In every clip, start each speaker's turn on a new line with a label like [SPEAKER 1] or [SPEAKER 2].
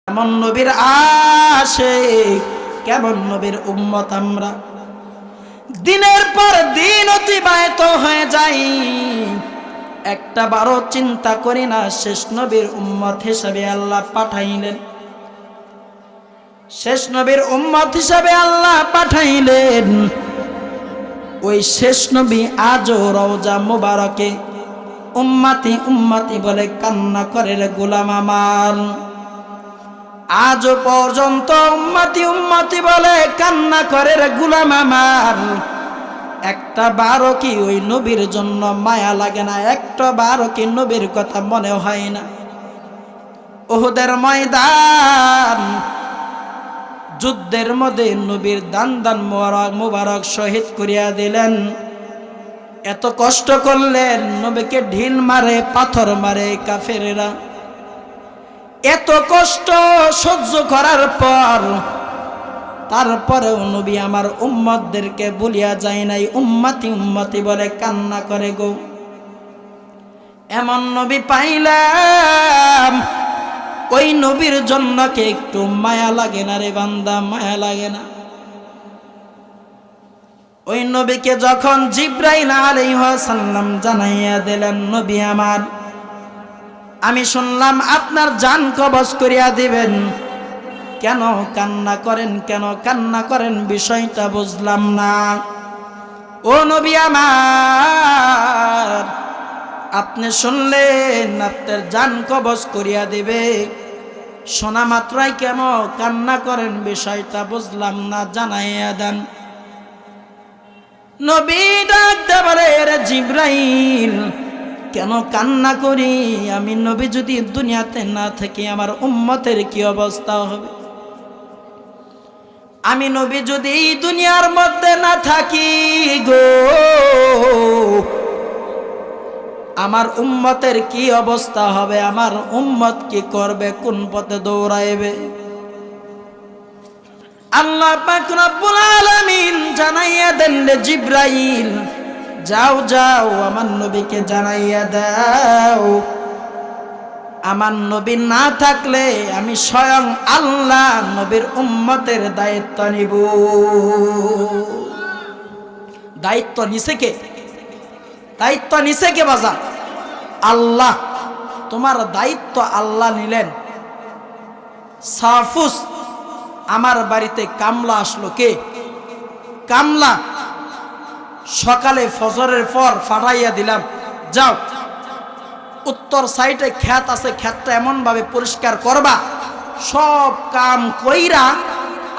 [SPEAKER 1] কেমন নবীর আশিক, কেমন নবীর উম্মত আমরা। দিনের পর দিন অতিবাহিত হয়ে যাই, একটা বারো চিন্তা করি না শেষ নবীর উম্মত হিসাবে আল্লাহ পাঠাইলেন। শেষ নবীর উম্মত হিসাবে আল্লাহ পাঠাইলেন। ওই শেষ নবী আজও রওজা মুবারকে উম্মতি উম্মতি বলে কান্না করে রে গোলাম আমার। আজও পর্যন্ত উম্মতি উম্মতি বলে কান্না করে রে গোলাম আমার। একটা বারো কি ওই নবীর জন্য মায়া লাগে না? একটা বারো কি নবীর কথা মনে হয় না? উহুদের ময়দান যুদ্ধের মধ্যে নবীর দান দান মুবারক শহীদ করিয়া দিলেন। এত কষ্ট করলেন, নবীকে ঢিল মারে পাথর মারে কাফেরেরা। এত কষ্ট সহ্য করার পর তারপরেও নবী আমার উম্মতদেরকে ভুলিয়া যায় নাই, উম্মতি উম্মতি বলে কান্না করে গো। এমন নবী পাইলাম, ওই নবীর জন্য কে একটু মায়া লাগে না রে বান্দা? মায়া লাগে না? ওই নবীকে যখন জিবরাইল আলাইহিস সালাম জানাইয়া দিলেন, নবী আমার আমি শুনলাম আপনার জান কবজ করিয়া দিবেন, কেন কান্না করেন? কেন কান্না করেন? বিষয়টা বুঝলাম না। ও নবী আমার, আপনি শুনলেন আপনার জান কবজ করিয়া দিবে, শোনা মাত্রই কেন কান্না করেন? বিষয়টা বুঝলাম না, জানাইয়া দেন। নবী ডাকতে বলে, রে জিবরাইল কেন কান্না করি? আমি নবী যদি দুনিয়াতে না থাকি আমার উম্মতের কি অবস্থা হবে? আমি নবী যদি এই দুনিয়ার মধ্যে না থাকি গো, আমার উম্মতের কি অবস্থা হবে? আমার উম্মত কি করবে? কোন পথে দৌড়াইবে? আল্লাহ পাক রব্বুল আলামিন জানাইয়া দেন, জিবরাইল যাও যাও আমার নবীকে জানাইয়া দাও, আমার নবী না থাকলে আমি স্বয়ং আল্লাহ নবীর উম্মতের দায়িত্ব নিব। দায়িত্ব নিছে কে? দায়িত্ব নিছে কে বাজার? আল্লাহ। তোমার দায়িত্ব আল্লাহ নিলেন। সাফুস আমার বাড়িতে কামলা আসলো, কে কামলা? সকালে ফজরের পর ফাটাইয়া দিলাম, যাও উত্তর সাইডে ক্ষেত আছে, ক্ষেতটা এমন ভাবে পরিষ্কার করবা, সব কাম কইরা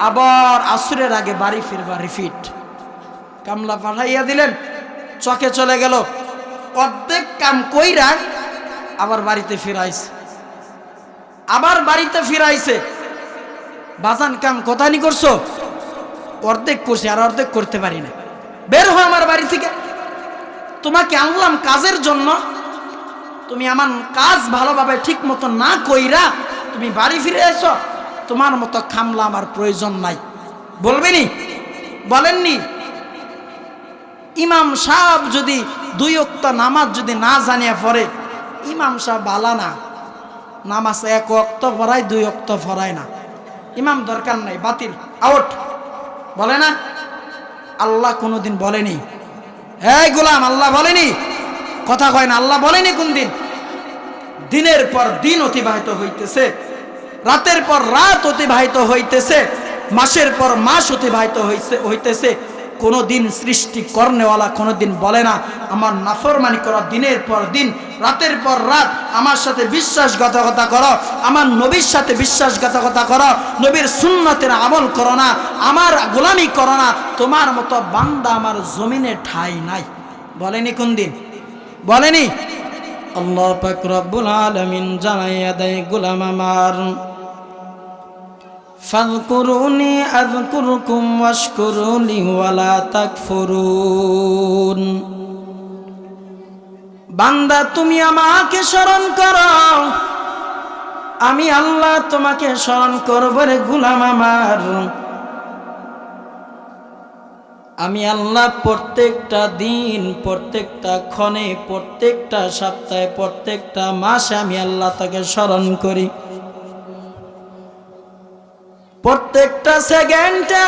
[SPEAKER 1] আবার আসরের আগে বাড়ি ফিরবা, রিপিট। কামলা পাঠাইয়া দিলেন, চকে চলে গেল, অর্ধেক কাম কইরা আবার বাড়িতে ফিরাইছে, আবার বাড়িতে ফিরাইছে। বাজান কাম কোথানি করছো? অর্ধেক করছি, আর অর্ধেক করতে পারি না, বের হো আমার বাড়ি থেকে। তোমাকে আনলাম কাজের জন্য, তুমি আমার কাজ ভালোভাবে ঠিক মতো না কইরা তুমি বাড়ি ফিরে এসো, তোমার মতো খামলা আমার প্রয়োজন নাই। বলবেনি? বলেননি? ইমাম সাহেব যদি দুই ওয়াক্ত নামাজ যদি না জানিয়া পড়ে, ইমাম সাহেব বালা না, নামাজ এক ওয়াক্ত পড়ায়, দুই ওয়াক্ত পড়ায় না, ইমাম দরকার নাই, বাতিল, আউট। বলে না? আল্লাহ কোনোদিন বলেনি, এই গোলাম আল্লাহ বলেনি? কথা কয় না, আল্লাহ বলেনি কোন দিন? দিনের পর দিন অতিবাহিত হইতেছে, রাতের পর রাত অতিবাহিত হইতেছে, মাসের পর মাস অতিবাহিত হইতেছে। কোনদিন সৃষ্টি করনেওয়ালা কোনদিন বলে না আমার নাফরমানি করো দিনের পর দিন, রাতের পর রাত আমার সাথে বিশ্বাসঘাতকতা করো, আমার নবীর সাথে বিশ্বাসঘাতকতা করো, নবীর সুন্নতের আমল করো না, আমার গোলামি করো না, তোমার মতো বান্দা আমার জমিনে ঠাঁই নাই। বলেনি কোন দিন? বলেনি? আল্লাহ পাক রব্বুল আলামিন জানাইয়া দেয়, গোলাম আমার ফাযকুরুনি আযকুরকুম ওয়াশকুরুলি ওয়ালা তাকফুরুন। বান্দা তুমি আমাকে স্মরণ করো, আমি আল্লাহ তোমাকে স্মরণ করব রে গোলাম আমার। আমি আল্লাহ প্রত্যেকটা দিন, প্রত্যেকটা ক্ষণে, প্রত্যেকটা সপ্তাহে, প্রত্যেকটা মাসে আমি আল্লাহ তাকে স্মরণ করি। প্রত্যেকটা সেকেন্ডে